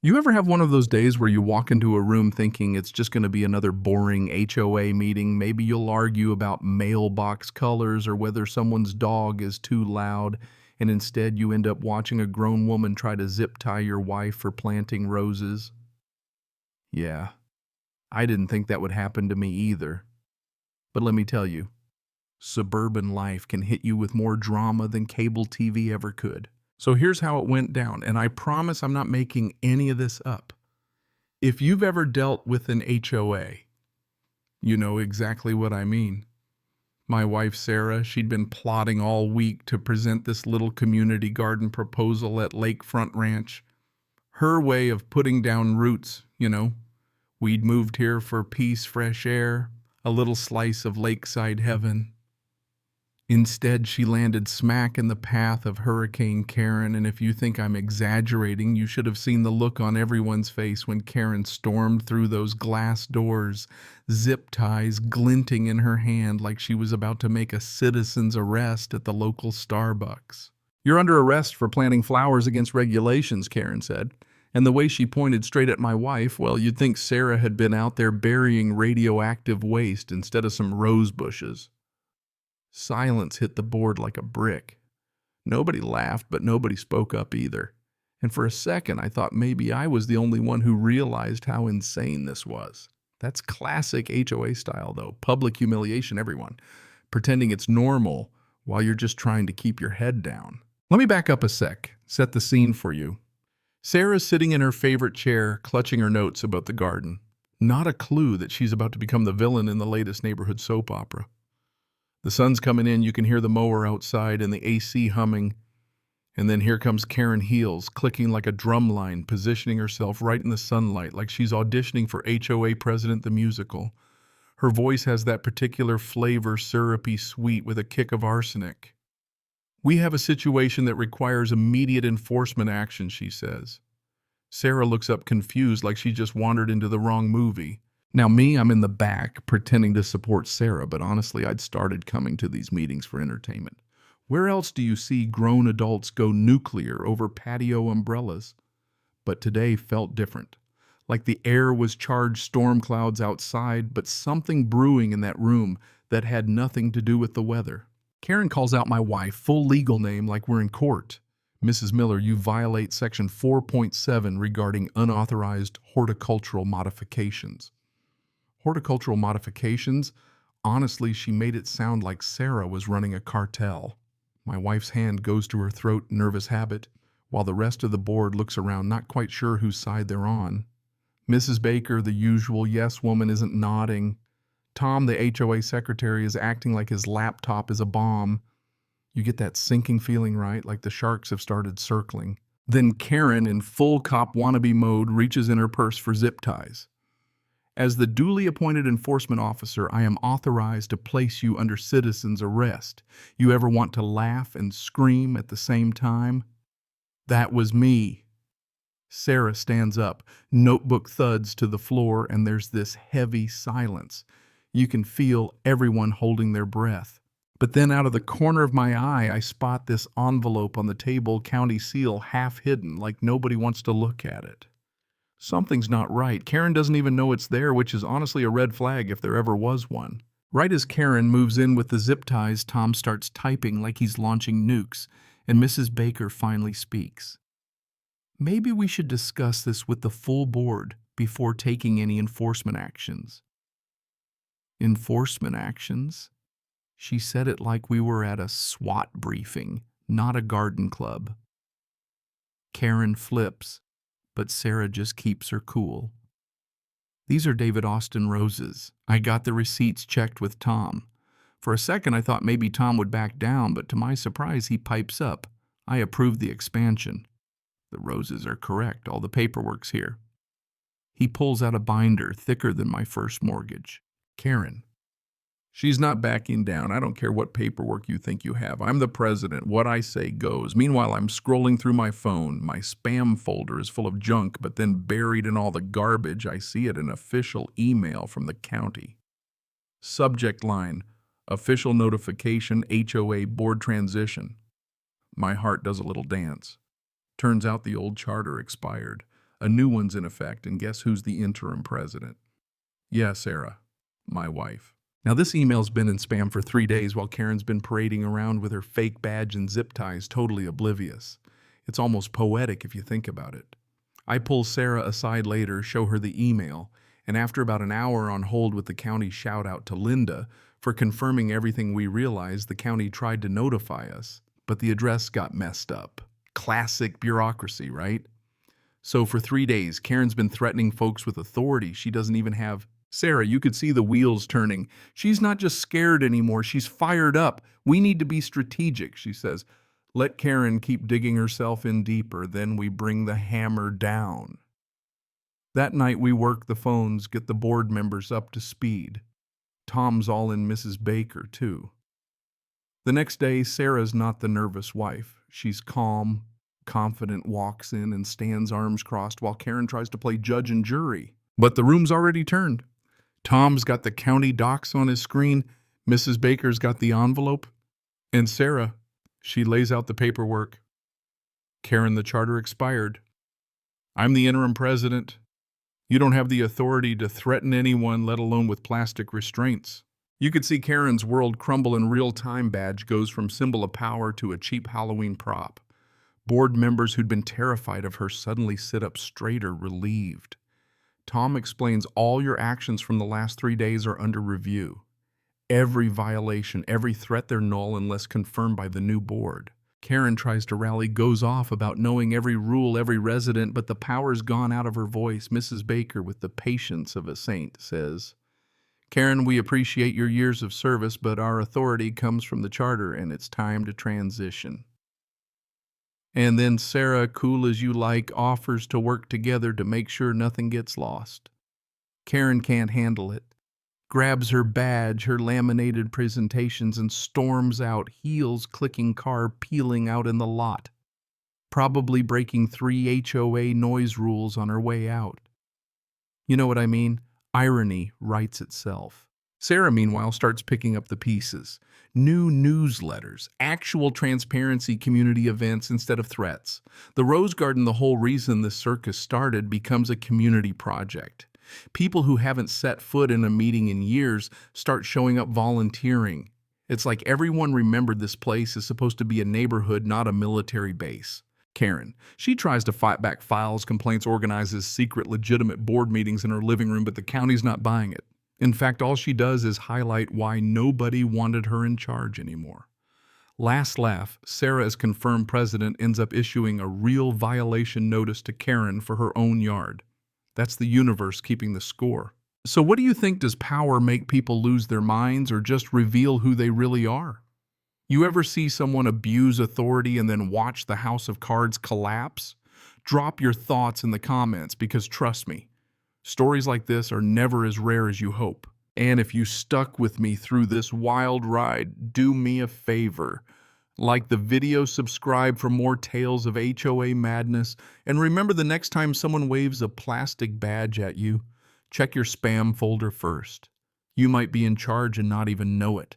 You ever have one of those days where you walk into a room thinking it's just going to be another boring HOA meeting? Maybe you'll argue about mailbox colors or whether someone's dog is too loud, and instead you end up watching a grown woman try to zip tie your wife for planting roses? Yeah, I didn't think that would happen to me either. But let me tell you, suburban life can hit you with more drama than cable TV ever could. So here's how it went down, and I promise I'm not making any of this up. If you've ever dealt with an HOA, you know exactly what I mean. My wife Sarah, she'd been plotting all week to present this little community garden proposal at Lakefront Ranch. Her way of putting down roots. We'd moved here for peace, fresh air, a little slice of lakeside heaven. Instead, she landed smack in the path of Hurricane Karen, and if you think I'm exaggerating, you should have seen the look on everyone's face when Karen stormed through those glass doors, zip ties glinting in her hand like she was about to make a citizen's arrest at the local Starbucks. "You're under arrest for planting flowers against regulations," Karen said. And the way she pointed straight at my wife, well, you'd think Sarah had been out there burying radioactive waste instead of some rose bushes. Silence hit the board like a brick. Nobody laughed, but nobody spoke up either. And for a second, I thought maybe I was the only one who realized how insane this was. That's classic HOA style, though. Public humiliation, everyone. Pretending it's normal while you're just trying to keep your head down. Let me back up a sec, set the scene for you. Sarah's sitting in her favorite chair, clutching her notes about the garden. Not a clue that she's about to become the villain in the latest neighborhood soap opera. The sun's coming in, you can hear the mower outside and the AC humming. And then here comes Karen Heels, clicking like a drum line, positioning herself right in the sunlight like she's auditioning for HOA President the Musical. Her voice has that particular flavor, syrupy sweet with a kick of arsenic. "We have a situation that requires immediate enforcement action," she says. Sarah looks up confused like she just wandered into the wrong movie. Now me, I'm in the back, pretending to support Sarah, but honestly, I'd started coming to these meetings for entertainment. Where else do you see grown adults go nuclear over patio umbrellas? But today felt different. Like the air was charged storm clouds outside, but something brewing in that room that had nothing to do with the weather. Karen calls out my wife, full legal name like we're in court. "Mrs. Miller, you violate Section 4.7 regarding unauthorized horticultural modifications." Horticultural modifications? Honestly, she made it sound like Sarah was running a cartel. My wife's hand goes to her throat, nervous habit, while the rest of the board looks around, not quite sure whose side they're on. Mrs. Baker, the usual yes woman, isn't nodding. Tom, the HOA secretary, is acting like his laptop is a bomb. You get that sinking feeling, right? Like the sharks have started circling. Then Karen, in full cop wannabe mode, reaches in her purse for zip ties. "As the duly appointed enforcement officer, I am authorized to place you under citizen's arrest. You ever want to laugh and scream at the same time?" That was me. Sarah stands up, notebook thuds to the floor, and there's this heavy silence. You can feel everyone holding their breath. But then out of the corner of my eye, I spot this envelope on the table, county seal half hidden, like nobody wants to look at it. Something's not right. Karen doesn't even know it's there, which is honestly a red flag if there ever was one. Right as Karen moves in with the zip ties, Tom starts typing like he's launching nukes, and Mrs. Baker finally speaks. "Maybe we should discuss this with the full board before taking any enforcement actions." Enforcement actions? She said it like we were at a SWAT briefing, not a garden club. Karen flips, but Sarah just keeps her cool. "These are David Austin roses. I got the receipts checked with Tom." For a second I thought maybe Tom would back down, but to my surprise he pipes up. "I approved the expansion." "The roses are correct. All the paperwork's here." He pulls out a binder thicker than my first mortgage. "Karen." "She's not backing down. I don't care what paperwork you think you have. I'm the president. What I say goes." Meanwhile, I'm scrolling through my phone. My spam folder is full of junk, but then buried in all the garbage, I see an official email from the county. Subject line, "Official notification, HOA board transition." My heart does a little dance. Turns out the old charter expired. A new one's in effect, and guess who's the interim president? Yeah, Sarah, my wife. Now, this email's been in spam for 3 days while Karen's been parading around with her fake badge and zip ties, totally oblivious. It's almost poetic if you think about it. I pull Sarah aside later, show her the email, and after about an hour on hold with the county shout out to Linda for confirming everything, we realized the county tried to notify us, but the address got messed up. Classic bureaucracy, right? So for 3 days, Karen's been threatening folks with authority she doesn't even have. Sarah, you could see the wheels turning. She's not just scared anymore, she's fired up. We need to be strategic, she says. Let Karen keep digging herself in deeper, then we bring the hammer down. That night we work the phones, get the board members up to speed. Tom's all in Mrs. Baker, too. The next day, Sarah's not the nervous wife. She's calm, confident, walks in and stands arms crossed while Karen tries to play judge and jury. But the room's already turned. Tom's got the county docs on his screen, Mrs. Baker's got the envelope, and Sarah, she lays out the paperwork. Karen, the charter expired. I'm the interim president. You don't have the authority to threaten anyone, let alone with plastic restraints. You could see Karen's world crumble in real time. Badge goes from symbol of power to a cheap Halloween prop. Board members who'd been terrified of her suddenly sit up straighter, relieved. Tom explains all your actions from the last 3 days are under review. Every violation, every threat, they're null unless confirmed by the new board. Karen tries to rally, goes off about knowing every rule, every resident, but the power's gone out of her voice. Mrs. Baker, with the patience of a saint, says, Karen, we appreciate your years of service, but our authority comes from the charter and it's time to transition. And then Sarah, cool as you like, offers to work together to make sure nothing gets lost. Karen can't handle it, grabs her badge, her laminated presentations, and storms out, heels clicking, car peeling out in the lot, probably breaking 3 HOA noise rules on her way out. You know what I mean? Irony writes itself. Sarah, meanwhile, starts picking up the pieces. New newsletters, actual transparency, community events instead of threats. The Rose Garden, the whole reason this circus started, becomes a community project. People who haven't set foot in a meeting in years start showing up volunteering. It's like everyone remembered this place is supposed to be a neighborhood, not a military base. Karen, she tries to fight back files, complaints, organizes secret legitimate board meetings in her living room, but the county's not buying it. In fact, all she does is highlight why nobody wanted her in charge anymore. Last laugh, Sarah, as confirmed president, ends up issuing a real violation notice to Karen for her own yard. That's the universe keeping the score. So what do you think? Does power make people lose their minds or just reveal who they really are? You ever see someone abuse authority and then watch the house of cards collapse? Drop your thoughts in the comments because trust me, stories like this are never as rare as you hope. And if you stuck with me through this wild ride, do me a favor. Like the video, subscribe for more tales of HOA madness, and remember, the next time someone waves a plastic badge at you, check your spam folder first. You might be in charge and not even know it.